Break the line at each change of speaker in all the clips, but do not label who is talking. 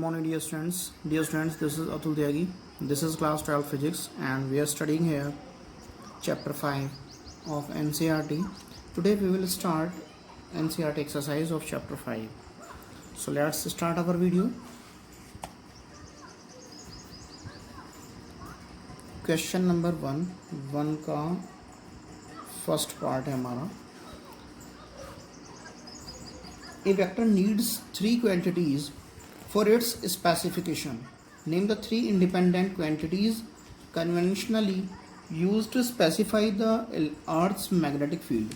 morning, dear students. Dear students, this is Atul Tyagi. This is class 12 physics, and we are studying here chapter 5 of NCERT. Today we will start NCERT exercise of chapter 5. So let's start our video. Question number 1 का first part है हमारा. A vector needs three quantities for its specification. Name the three independent quantities conventionally used to specify the Earth's magnetic field.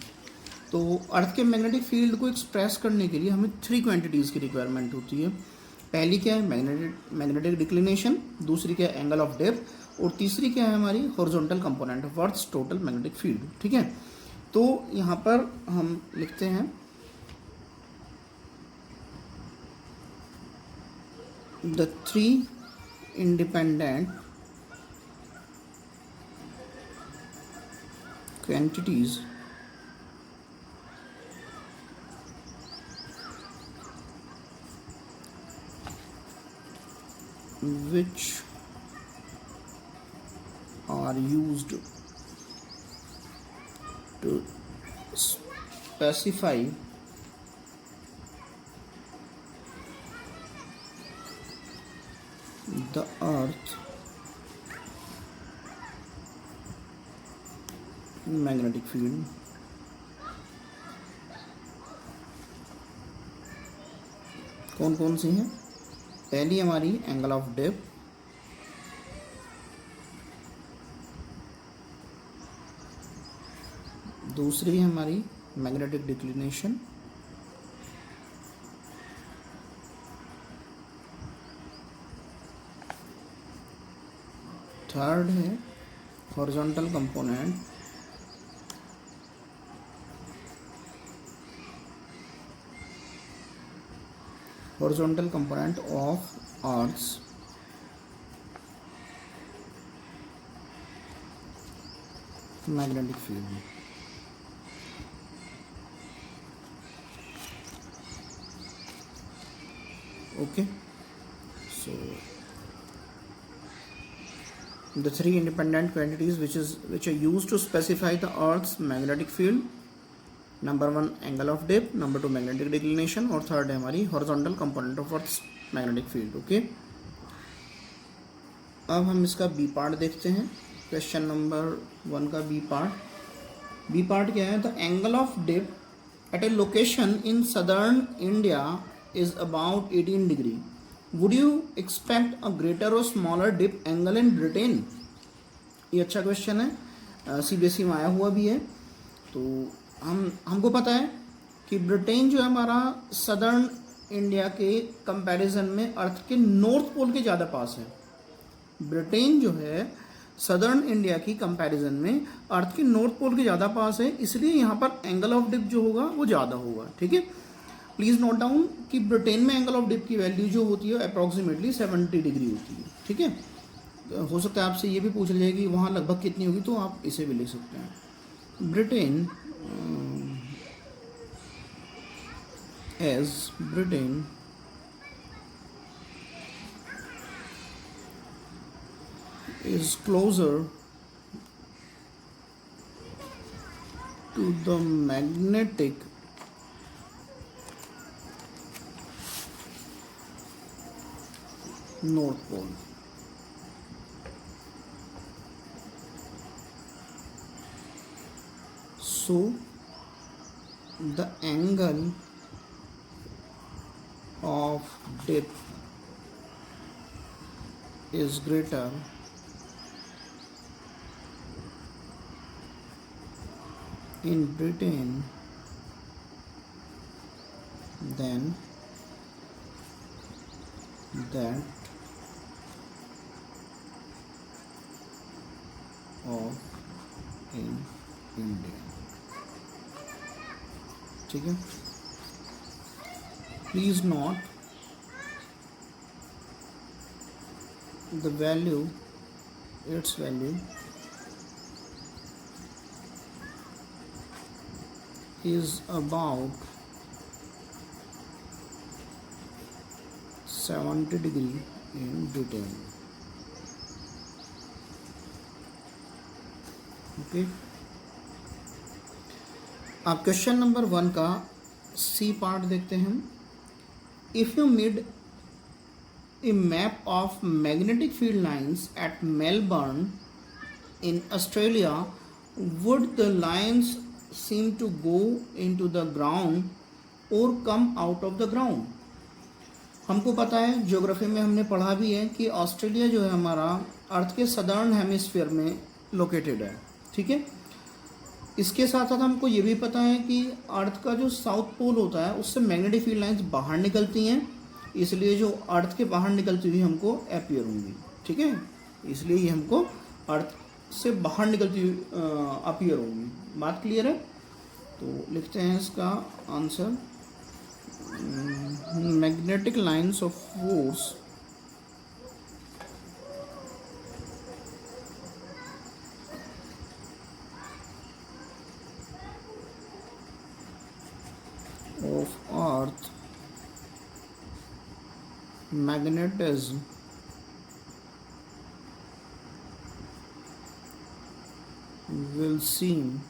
तो अर्थ के magnetic field को express करने के लिए हमें थ्री क्वांटिटीज़ की रिक्वायरमेंट होती है. पहली क्या है मैग्नेटिक डिक्लिनेशन, दूसरी क्या है एंगल ऑफ डेप्थ, और तीसरी क्या है हमारी horizontal component of earth's total magnetic field. ठीक है, तो यहाँ पर हम लिखते हैं the three independent quantities which are used to specify the earth magnetic field. कौन कौन सी हैं? पहली हमारी एंगल ऑफ डेप्थ, दूसरी है हमारी मैग्नेटिक डिक्लिनेशन, थर्ड है horizontal component, horizontal component of earth's magnetic field. Okay, so the three independent quantities which are used to specify the Earth's magnetic field. Number 1 angle of depth, number 2 magnetic declination, और third है हमारी horizontal component of Earth's magnetic field. Okay, अब हम इसका B part देखते हैं. Question number 1 का B part क्या है? The angle of depth at a location in southern India is about 18 degree. Would you expect a greater or smaller dip angle in Britain? ये अच्छा क्वेश्चन है, CBSE में आया हुआ भी है. तो हमको पता है कि ब्रिटेन जो है हमारा सदर्न इंडिया के कंपैरिजन में अर्थ के नॉर्थ पोल के ज़्यादा पास है. ब्रिटेन जो है सदर्न इंडिया की कंपैरिजन में अर्थ के नॉर्थ पोल के ज़्यादा पास है, इसलिए यहाँ पर एंगल ऑफ डिप जो होगा वो ज़्यादा होगा. ठीक है, प्लीज़ नोट डाउन कि ब्रिटेन में एंगल ऑफ डिप की वैल्यू जो होती है अप्रॉक्सीमेटली 70 डिग्री होती है. ठीक है, हो सकता है आपसे ये भी पूछ लिया कि वहाँ लगभग कितनी होगी, तो आप इसे भी ले सकते हैं. Britain is closer to the magnetic North Pole. So the angle of dip is greater in Britain than that of in India. ठीक है, please note the value, its value is about 70 degree in detail. Okay, अब question number 1 का C part देखते हैं हम। If you made a map of magnetic field lines eight Melbourne in Australia, would the lines seem to go into the ground or come out of the ground? हमको पता है, geography में हमने पढ़ा भी है कि ऑस्ट्रेलिया जो है हमारा अर्थ के सदर्न हेमिस्फीयर में लोकेटेड है, ठीक है। इसके साथ साथ हमको ये भी पता है कि अर्थ का जो साउथ पोल होता है उससे मैग्नेटिक फील्ड लाइंस बाहर निकलती हैं, इसलिए जो अर्थ के बाहर निकलती हुई हमको अपीयर होंगी, ठीक है। इसलिए ये हमको अर्थ से बाहर निकलती हुई अपीयर होगी। बात क्लियर है? तो लिखते हैं इसका answer, magnetic lines of force of earth magnetism will seem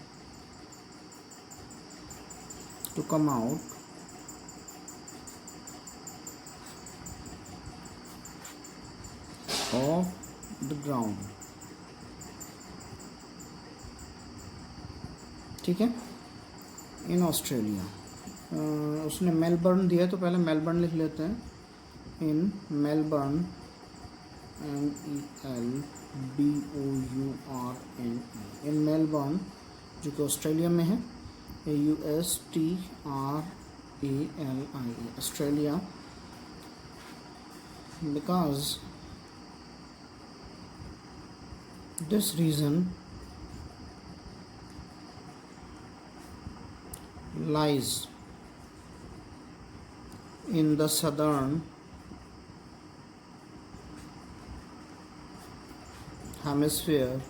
to come out of the ground, ठीक है। इन ऑस्ट्रेलिया, उसने मेलबर्न दिया है तो पहले मेलबर्न लिख लेते हैं। In Melbourne, MELBOURN, in Melbourne जो कि ऑस्ट्रेलिया में है, AUSTRALIA, Australia, because this reason lies in the southern hemisphere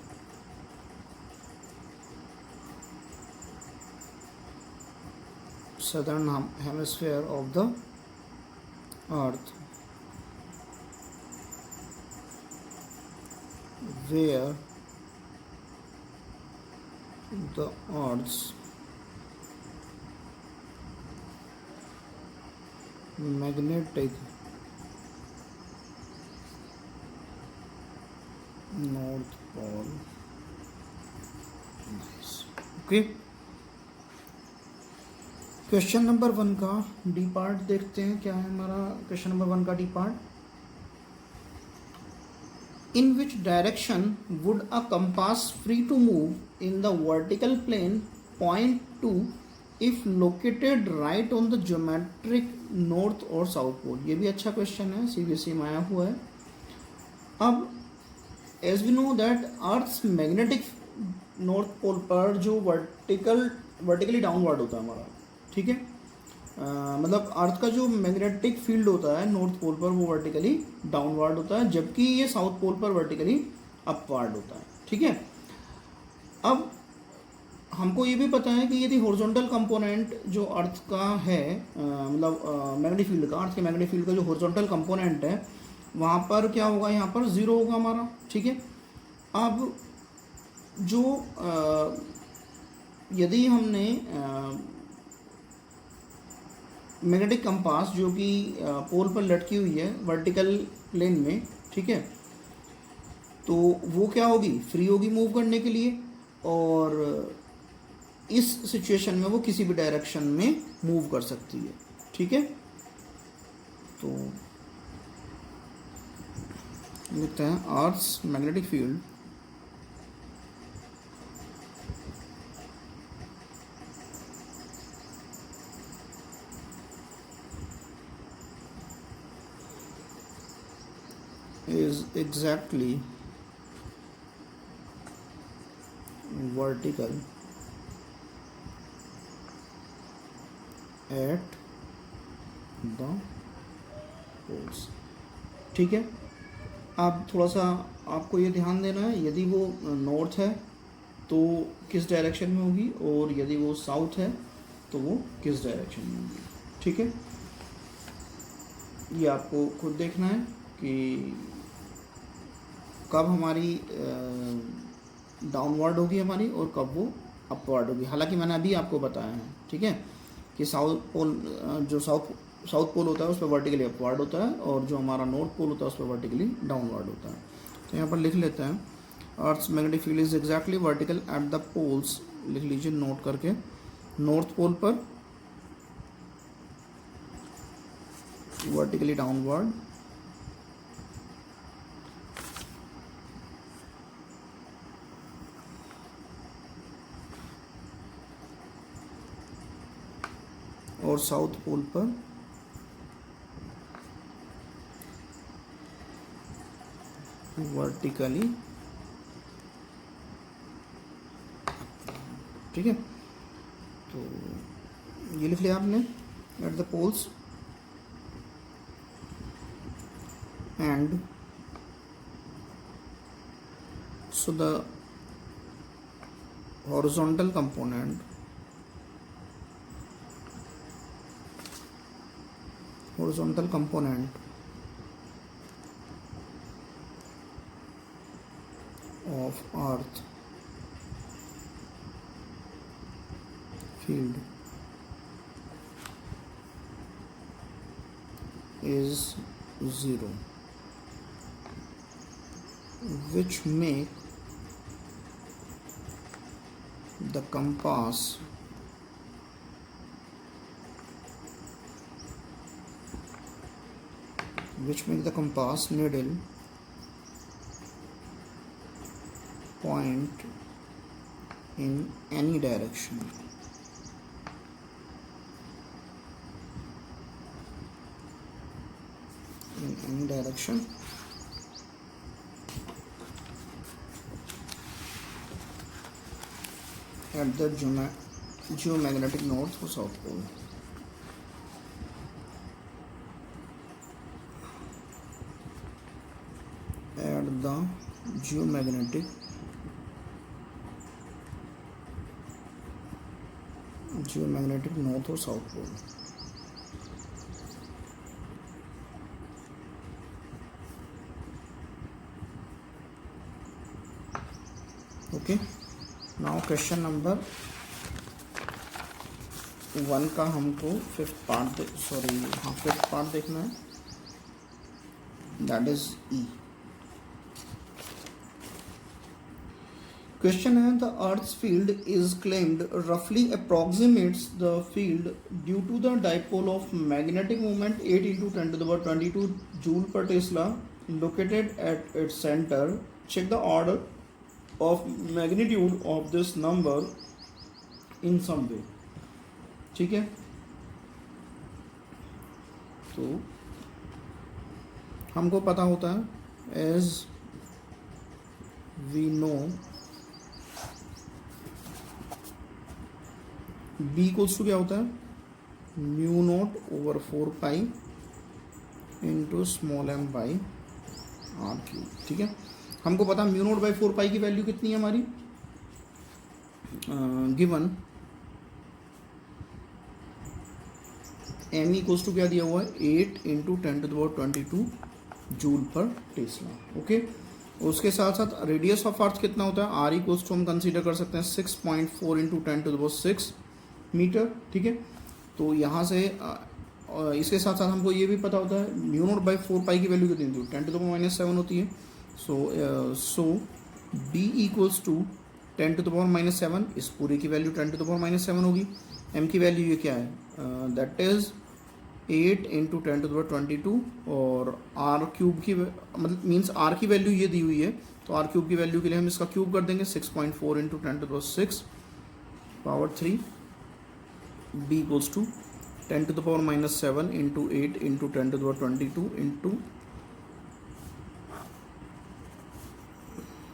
of the earth, where the earth's magnetic north pole lies। Okay, question number 1 का डी पार्ट देखते हैं। क्या है हमारा क्वेश्चन नंबर 1 का D part? In which direction would a compass free to move in the vertical plane point to if located right on the geometric north और south pole? ये भी अच्छा क्वेश्चन है, सीबीएसई में आया हुआ है। अब as we know that earth's magnetic north pole पर जो वर्टिकली डाउनवर्ड होता है हमारा, ठीक है। मतलब अर्थ का जो मैग्नेटिक फील्ड होता है नॉर्थ पोल पर वो वर्टिकली डाउनवर्ड होता है, जबकि ये साउथ पोल पर वर्टिकली अपवर्ड होता है, ठीक है। अब हमको ये भी पता है कि यदि हॉरिजॉन्टल कंपोनेंट जो अर्थ का है, मतलब मैग्नेटिक फील्ड का, अर्थ के मैग्नेटिक फील्ड का जो हॉरिजॉन्टल कंपोनेंट है वहाँ पर क्या होगा, यहाँ पर 0 होगा हमारा, ठीक है। अब जो यदि हमने मैग्नेटिक कंपास जो कि पोल पर लटकी हुई है वर्टिकल प्लेन में, ठीक है, तो वो क्या होगी, फ्री होगी मूव करने के लिए, और इस सिचुएशन में वो किसी भी डायरेक्शन में मूव कर सकती है, ठीक है। तो लिखते हैं earth's magnetic field is exactly vertical at the poles, ठीक है। आप थोड़ा सा आपको ये ध्यान देना है, यदि वो नॉर्थ है तो किस डायरेक्शन में होगी, और यदि वो साउथ है तो वो किस डायरेक्शन में होगी, ठीक है। ये आपको खुद देखना है कि कब हमारी डाउनवर्ड होगी हमारी और कब वो अपवर्ड होगी। हालांकि मैंने अभी आपको बताया है, ठीक है, कि साउथ पोल जो साउथ पोल होता है उस पर वर्टिकली अपवर्ड होता है और जो हमारा नॉर्थ पोल होता है उस पर वर्टिकली डाउनवर्ड होता है। तो यहाँ पर लिख लेते हैं, earth's magnetic field is exactly vertical at the poles, लिख लीजिए नोट करके, नॉर्थ पोल पर वर्टिकली डाउनवर्ड, और साउथ पोल पर वर्टिकली, ठीक है। तो ये लिख लिया आपने, at the poles and so the horizontal component of earth field is 0, which make the compass needle point in any direction. At the geomagnetic north or south pole. At the geomagnetic north or south pole. Okay. Now question number 1 का हमको fifth part देखना है, that is E. Question है, the earth's field is claimed रफली approximates the field due to the dipole of magnetic moment 8 × 10⁻22 joule per tesla located at its centre. Check the order of magnitude of this number in some way, ठीक है। तो हमको पता होता है, as we know b equals to क्या होता है, mu naught over 4 pi into small m by r cube, ठीक है। हमको पता म्यू नॉट बाई 4 पाई की वैल्यू कितनी है हमारी, गिवन एम इक्वल्स टू क्या दिया हुआ है, 8 × 10⁻22 जूल पर टेस्ला, ओके। उसके साथ साथ रेडियस ऑफ अर्थ कितना होता है, आर इक्वल्स टू हम कंसीडर कर सकते हैं 6.4 × 10⁻6 मीटर, ठीक है। तो यहाँ से इसके साथ साथ हमको ये भी पता होता है म्यू नॉट बाई 4 पाई की वैल्यू कितनी होती है, 10⁻⁻7 होती है। सो b इक्वल्स टू 10⁻⁻7, इस पूरे की वैल्यू 10⁻⁻7 होगी। m की वैल्यू ये क्या है, दैट इज 8 × 10⁻22 और r क्यूब की मतलब मीन्स r की वैल्यू ये दी हुई है, तो r क्यूब की वैल्यू के लिए हम इसका क्यूब कर देंगे 6.4 × 10⁻6 power 3, b equals to 10⁻⁻7 × 8 × 10⁻22 into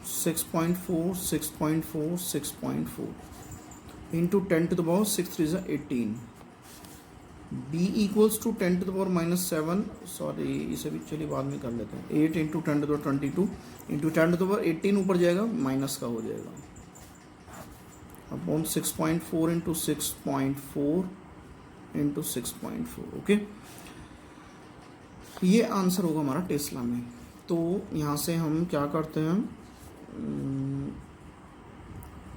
6.4 into 10⁻6 3 is 18। b equals to 10⁻⁻7, sorry इसे भी चलिए बाद में कर लेते हैं, 8 × 10⁻22 इंटू 10⁻18 ऊपर जाएगा माइनस का हो जाएगा अपॉन 6.4 इंटू 6.4 इंटू 6.4, ओके। ये आंसर होगा हमारा टेस्ला में। तो यहाँ से हम क्या करते हैं,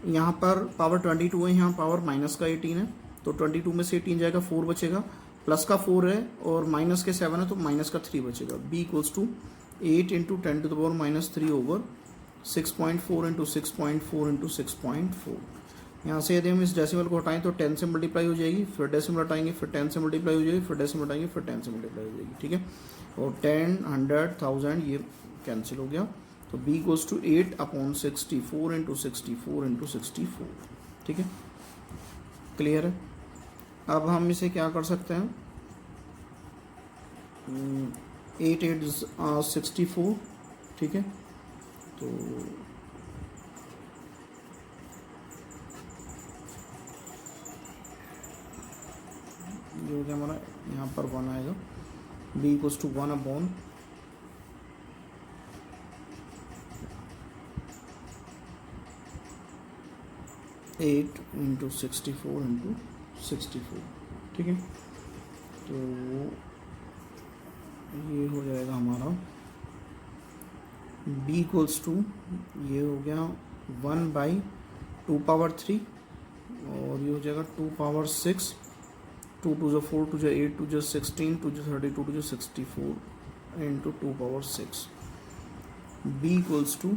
यहाँ पर पावर 22 है, यहाँ पावर माइनस का 18 है, तो 22 में से 18 जाएगा, 4 बचेगा, प्लस का 4 है और माइनस के 7 है तो माइनस का 3 बचेगा। b equals to 8 into 10 to the power minus 3 over 6.4 into 6.4 into 6.4। यहाँ से यदि हम इस डेसिमल को हटाएं तो 10 से मल्टीप्लाई हो जाएगी, फिर डेसिमल हटाएंगे, फिर 10 से मल्टीप्लाई हो जाएगी, फिर डेसिमल हटाएंगे, फिर 10 से मल्टीप्लाई हो जाएगी। ठीक है, और 10, 100, 1000 ये कैंसिल हो गया। तो b goes to 8/64 into 64 into 64। ठीक है, क्लियर है। अब हम इसे क्या कर सकते हैं, 8 8 64। ठीक है, तो ये हो गया हमारा, यहाँ पर 1 आएगा, b equals to 1/8 into 64 into 64। ठीक है, तो ये हो जाएगा हमारा b इक्वल्स टू, ये हो गया 1/2 पावर 3 और ये हो जाएगा 2 पावर 6, 2 2 जो 4, 2 जो 8, 2 जो 16, 2 जो 32, 2 जो 64 into 2 power 6। b equals to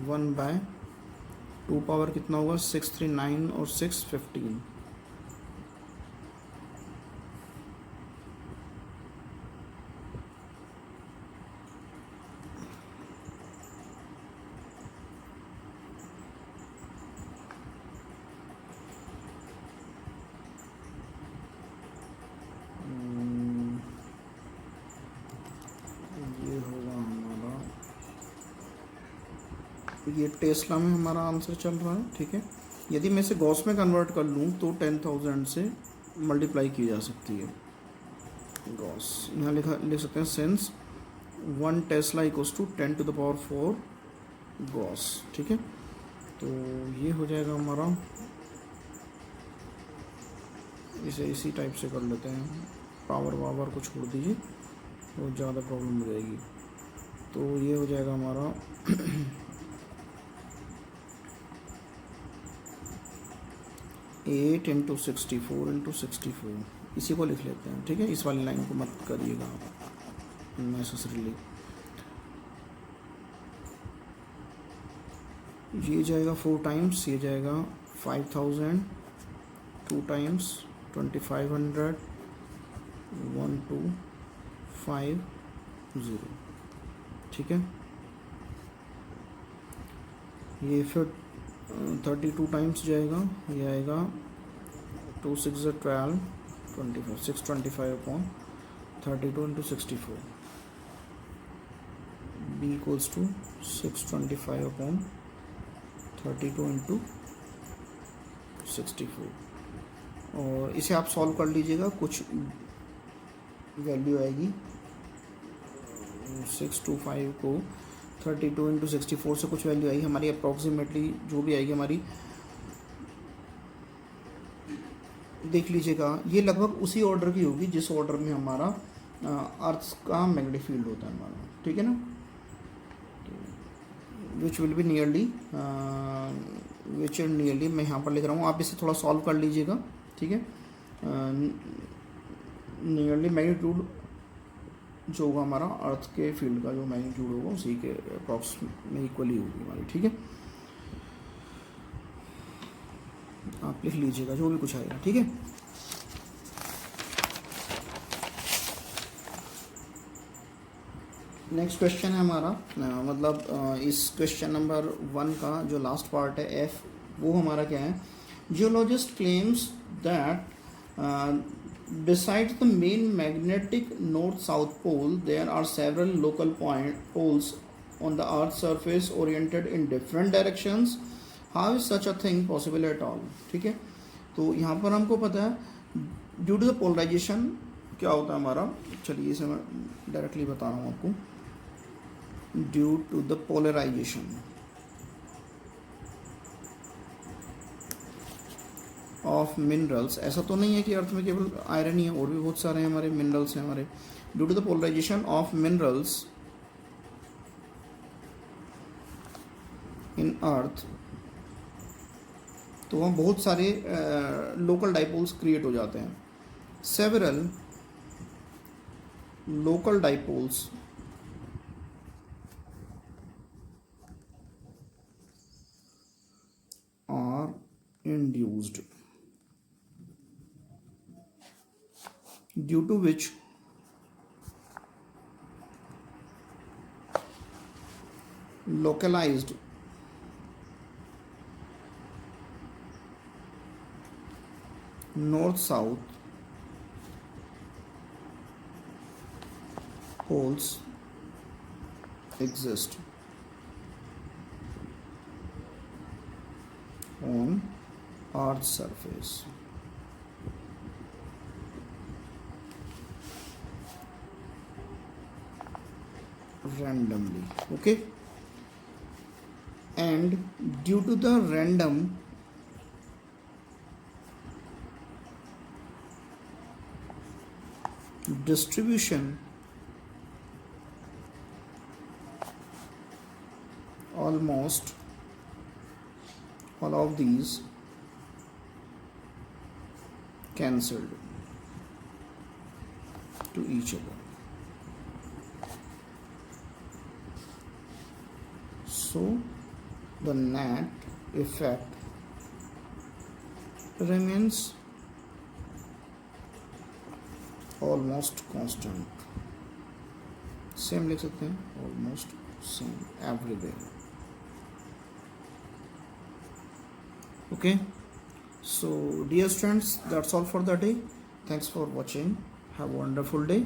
1/2 power कितना होगा, 6 3 9 और 6 15। ये होगा हमारा, ये टेस्ला में हमारा आंसर चल रहा है। ठीक है, यदि मैं इसे गॉस में कन्वर्ट कर लूँ तो 10,000 से मल्टीप्लाई की जा सकती है गॉस। यहाँ लिख सकते हैं since 1 tesla equals to 10 to the power 4 gauss. ठीक है, तो ये हो जाएगा हमारा, इसे इसी टाइप से कर लेते हैं, पावर वावर को छोड़ दीजिए, बहुत ज़्यादा प्रॉब्लम हो जाएगी। तो ये हो जाएगा हमारा 8 इंटू 64 इंटू 64, इसी को लिख लेते हैं। ठीक है, इस वाली लाइन को मत करिएगा नेसेसरीली। ये जाएगा 4 टाइम्स, ये जाएगा 5000, 2 टाइम्स 2500, 1250। ठीक है, ये फिर 32 टाइम्स जाएगा, ये आएगा 2 6 12 25, 625/32 into 64। b equals to 625/32 into 64। और इसे आप सॉल्व कर लीजिएगा, कुछ वैल्यू आएगी 625 को 32 इंटू 64 से कुछ वैल्यू आई हमारी, अप्रॉक्सीमेटली जो भी आएगी हमारी, देख लीजिएगा, ये लगभग उसी ऑर्डर की होगी जिस ऑर्डर में हमारा अर्थ का मैग्नेटिक फील्ड होता है हमारा। ठीक है ना, विच विल बी नियरली, मैं यहाँ पर लिख रहा हूँ, आप इसे थोड़ा सॉल्व कर लीजिएगा। ठीक है, नियरली मैग्नीट्यूड जो होगा हमारा अर्थ के फील्ड का जो मैग्नीट्यूड होगा उसी के अप्रॉक्स में इक्वली होगी हमारी। ठीक है, आप लिख लीजिएगा जो भी कुछ आएगा। ठीक है, नेक्स्ट क्वेश्चन है हमारा, मतलब इस क्वेश्चन नंबर 1 का जो लास्ट पार्ट है F, वो हमारा क्या है, geologist claims that besides the main magnetic north-south pole, there are several local poles on the Earth's surface oriented in different directions. How is such a thing possible at all? ठीक है, तो यहाँ पर हमको पता है ड्यू टू द पोलराइजेशन क्या होता है हमारा, चलिए इसे मैं डायरेक्टली बता रहा हूँ आपको। Due to the polarisation, of minerals, ऐसा तो नहीं है कि अर्थ में केवल आयरन ही है, और भी बहुत सारे हमारे मिनरल्स हैं हमारे। Due to the polarisation of minerals in earth, तो वहाँ बहुत सारे लोकल डाइपोल्स क्रिएट हो जाते हैं। Several local dipoles are induced, due to which localized north-south poles exist on Earth's surface. Randomly, okay, and due to the random distribution almost all of these cancelled to each other. So the net effect remains almost constant. Same लिख सकते हैं, almost same everywhere. Okay, so dear students, that's all for the day. Thanks for watching. Have a wonderful day.